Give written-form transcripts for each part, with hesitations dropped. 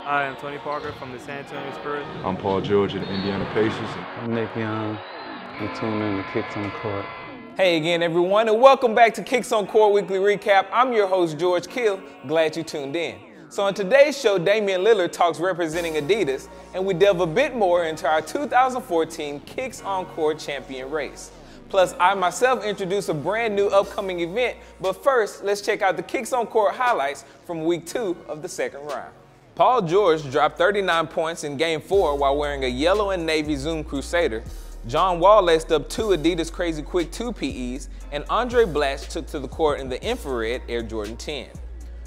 I am Tony Parker from the San Antonio Spurs. I'm Paul George of the Indiana Pacers. I'm Nick Young. You tune in to Kicks on Court. Hey again, everyone, and welcome back to Kicks on Court Weekly Recap. I'm your host, George Kill. Glad you tuned in. So on today's show, Damian Lillard talks representing Adidas, and we delve a bit more into our 2014 Kicks on Court champion race. Plus, I myself introduce a brand new upcoming event, but first, let's check out the Kicks on Court highlights from week 2 of the second round. Paul George dropped 39 points in Game 4 while wearing a yellow and navy Zoom Crusader. John Wall laced up 2 Adidas Crazy Quick 2 PEs, and Andre Blatche took to the court in the infrared Air Jordan 10.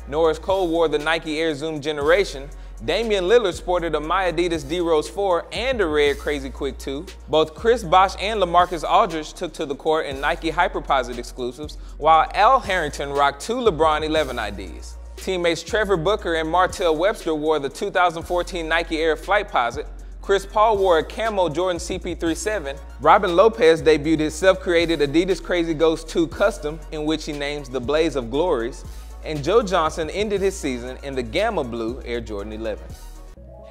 Norris Cole wore the Nike Air Zoom Generation. Damian Lillard sported a My Adidas D-Rose 4 and a red Crazy Quick 2. Both Chris Bosh and LaMarcus Aldridge took to the court in Nike Hyperposit exclusives, while Al Harrington rocked 2 LeBron 11 IDs. Teammates Trevor Booker and Martell Webster wore the 2014 Nike Air Flightposit. Chris Paul wore a camo Jordan CP37. Robin Lopez debuted his self-created Adidas Crazy Ghost 2 Custom, in which he names the Blaze of Glories. And Joe Johnson ended his season in the Gamma Blue Air Jordan 11.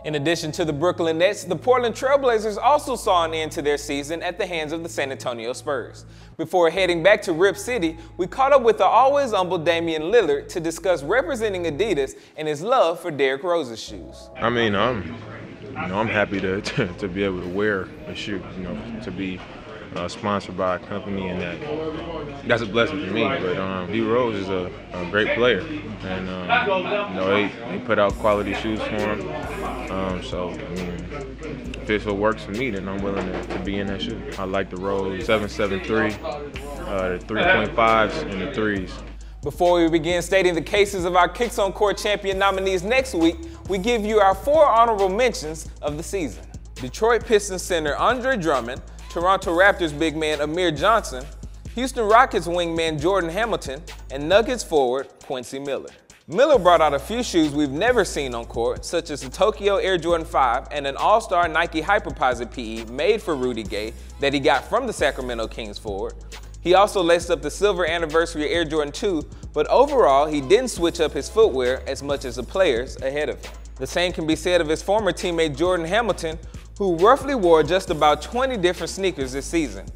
In addition to the Brooklyn Nets, the Portland Trailblazers also saw an end to their season at the hands of the San Antonio Spurs. Before heading back to Rip City, we caught up with the always humble Damian Lillard to discuss representing Adidas and his love for Derrick Rose's shoes. I mean, I'm happy to be able to wear a shoe, to be sponsored by a company, and that's a blessing for me. But D Rose is a great player, and they put out quality shoes for him. So I mean, if this works for me, then I'm willing to be in that shoe. I like the Rose 773, the 3.5s and the 3s. Before we begin stating the cases of our Kicks on Court champion nominees next week, we give you our 4 honorable mentions of the season. Detroit Pistons center Andre Drummond, Toronto Raptors big man Amir Johnson, Houston Rockets wingman Jordan Hamilton, and Nuggets forward Quincy Miller. Miller brought out a few shoes we've never seen on court, such as the Tokyo Air Jordan 5 and an all-star Nike Hyperposit PE made for Rudy Gay that he got from the Sacramento Kings forward. He also laced up the silver anniversary Air Jordan 2, but overall he didn't switch up his footwear as much as the players ahead of him. The same can be said of his former teammate Jordan Hamilton, who roughly wore just about 20 different sneakers this season.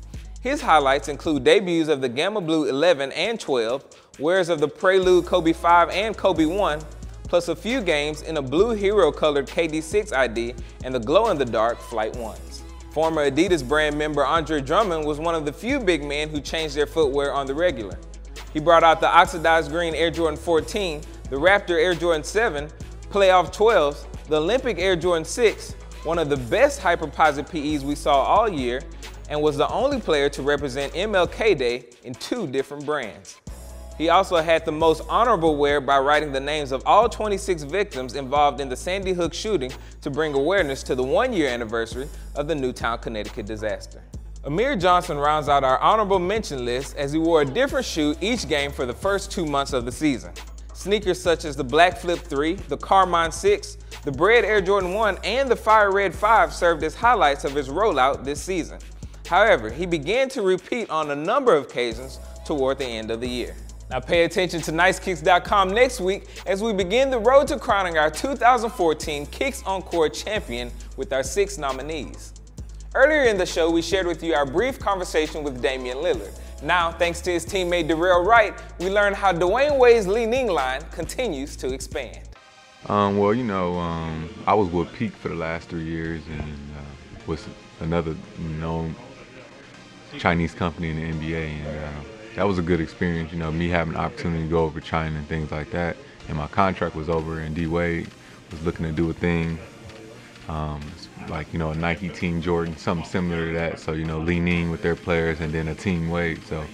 His highlights include debuts of the Gamma Blue 11 and 12, wears of the Prelude Kobe 5 and Kobe 1, plus a few games in a blue hero colored KD6 ID and the glow-in-the-dark Flight 1s. Former Adidas brand member Andre Drummond was one of the few big men who changed their footwear on the regular. He brought out the oxidized green Air Jordan 14, the Raptor Air Jordan 7, Playoff 12s, the Olympic Air Jordan 6, one of the best Hyperposit PEs we saw all year, and was the only player to represent MLK Day in 2 different brands. He also had the most honorable wear by writing the names of all 26 victims involved in the Sandy Hook shooting to bring awareness to the 1-year anniversary of the Newtown, Connecticut disaster. Amir Johnson rounds out our honorable mention list as he wore a different shoe each game for the first 2 months of the season. Sneakers such as the Black Flip 3, the Carmine 6, the Bred Air Jordan 1, and the Fire Red 5 served as highlights of his rollout this season. However, he began to repeat on a number of occasions toward the end of the year. Now pay attention to NiceKicks.com next week as we begin the road to crowning our 2014 Kicks on Court champion with our 6 nominees. Earlier in the show, we shared with you our brief conversation with Damian Lillard. Now, thanks to his teammate Darrell Wright, we learned how Dwyane Wade's Li-Ning line continues to expand. I was with Peak for the last 3 years and with another known Chinese company in the NBA, and that was a good experience, me having the opportunity to go over China and things like that. And my contract was over, and D Wade was looking to do a thing, like, a Nike Team Jordan, something similar to that. So, Li-Ning with their players and then a Team Wade. So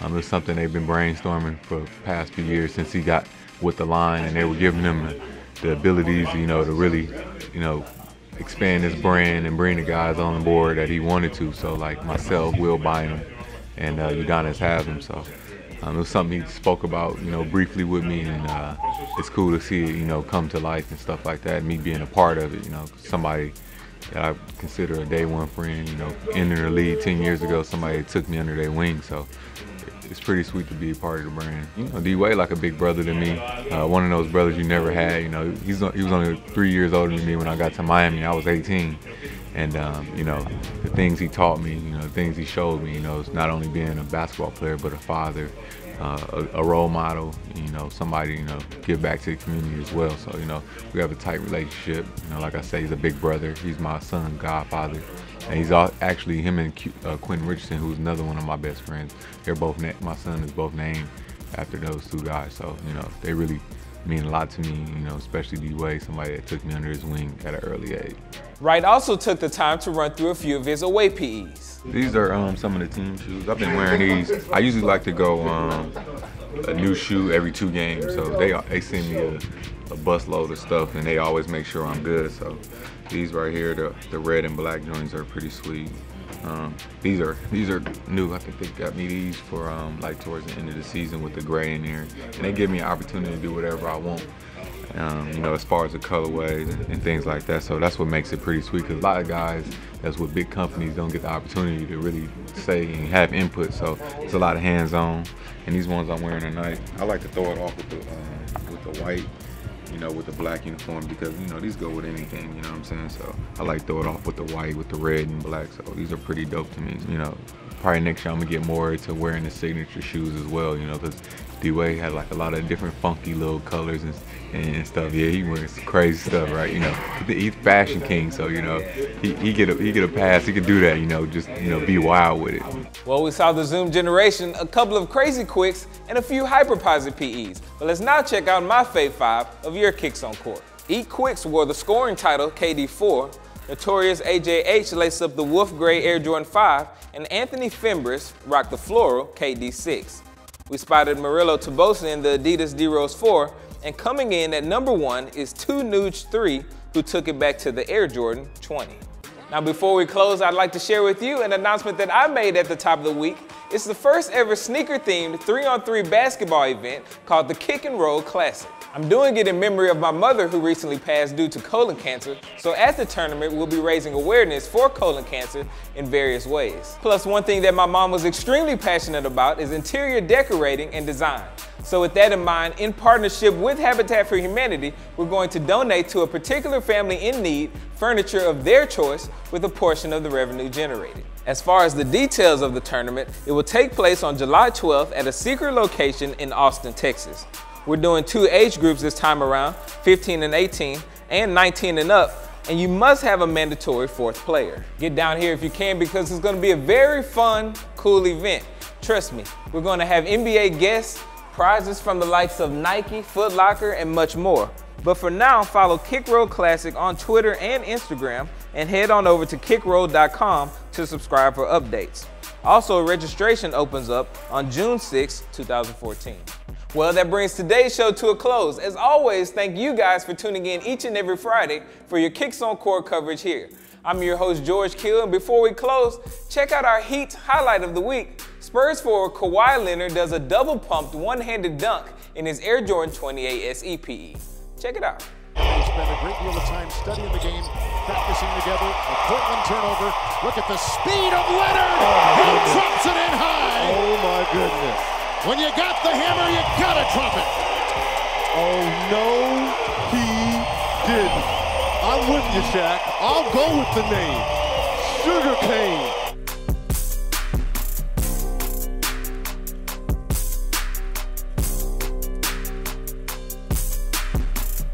it was something they've been brainstorming for the past few years since he got with the line, and they were giving him the abilities, to really, expand his brand and bring the guys on board that he wanted to. So like myself, Will Bynum, and Udonis Haslam. So it was something he spoke about, briefly with me, and it's cool to see it, come to life and stuff like that. And me being a part of it, somebody, that I consider a day one friend. You know, entering the league 10 years ago, somebody took me under their wing, so it's pretty sweet to be a part of the brand. You know, D-Wade like a big brother to me, one of those brothers you never had. You know, he was only 3 years older than me when I got to Miami. I was 18. And, you know, the things he taught me, you know, the things he showed me, you know, it's not only being a basketball player, but a father, a role model, you know, somebody, you know, give back to the community as well. So, you know, we have a tight relationship. You know, like I say, he's a big brother. He's my son's godfather. And he's actually, him and Quentin Richardson, who's another one of my best friends, they're both, my son is both named after those two guys. So, you know, they really mean a lot to me, you know, especially D-Wade, somebody that took me under his wing at an early age. Wright also took the time to run through a few of his away PEs. These are some of the team shoes. I've been wearing these. I usually like to go a new shoe every 2 games, so they send me a busload of stuff, and they always make sure I'm good. So these right here, the red and black joints are pretty sweet. These are new. I think they got me these for like towards the end of the season with the gray in there, and they give me an opportunity to do whatever I want. You know, as far as the colorways and things like that. So that's what makes it pretty sweet, because a lot of guys that's with big companies don't get the opportunity to really say and have input. So it's a lot of hands-on. And these ones I'm wearing tonight, I like to throw it off with the white, you know, with the black uniform, because, you know, these go with anything, you know what I'm saying? So I like to throw it off with the white, with the red and black. So these are pretty dope to me. You know, probably next year I'm gonna get more to wearing the signature shoes as well, you know, because D-Wade had like a lot of different funky little colors and stuff. Yeah, he wears some crazy stuff, right? You know, he's fashion king, so, you know, he get a pass. He could do that, you know, just, you know, be wild with it. Well, we saw the Zoom generation, a couple of crazy quicks, and a few hyper-positive PEs. But let's now check out my Fave 5 of your kicks on court. Eat Quicks wore the scoring title KD4, Notorious AJH laced up the Wolf Gray Air Jordan 5, and Anthony Fimbres rocked the floral KD6. We spotted Murillo Tabosa in the Adidas D-Rose 4, and coming in at number 1 is 2 Nuge 3, who took it back to the Air Jordan 20. Now before we close, I'd like to share with you an announcement that I made at the top of the week. It's the first ever sneaker-themed 3-on-3 basketball event called the Kick and Roll Classic. I'm doing it in memory of my mother, who recently passed due to colon cancer, so at the tournament we'll be raising awareness for colon cancer in various ways. Plus, one thing that my mom was extremely passionate about is interior decorating and design. So with that in mind, in partnership with Habitat for Humanity, we're going to donate to a particular family in need furniture of their choice with a portion of the revenue generated. As far as the details of the tournament, it will take place on July 12th at a secret location in Austin, Texas. We're doing 2 age groups this time around, 15 and 18, and 19 and up, and you must have a mandatory 4th player. Get down here if you can, because it's going to be a very fun, cool event. Trust me, we're going to have NBA guests, prizes from the likes of Nike, Foot Locker, and much more. But for now, follow Kick Roll Classic on Twitter and Instagram, and head on over to kickroll.com to subscribe for updates. Also, registration opens up on June 6, 2014. Well, that brings today's show to a close. As always, thank you guys for tuning in each and every Friday for your Kicks on Court coverage here. I'm your host, George Kill, and before we close, check out our Heat highlight of the week. Spurs forward Kawhi Leonard does a double-pumped one-handed dunk in his Air Jordan 28 SEPE. Check it out. They spend a great deal of time studying the game, practicing together. A Portland turnover. Look at the speed of Leonard. He drops it in high. Oh my goodness. When you got the hammer, you gotta drop it. Oh no, he didn't. I'm with you, Shaq. I'll go with the name. Sugar cane.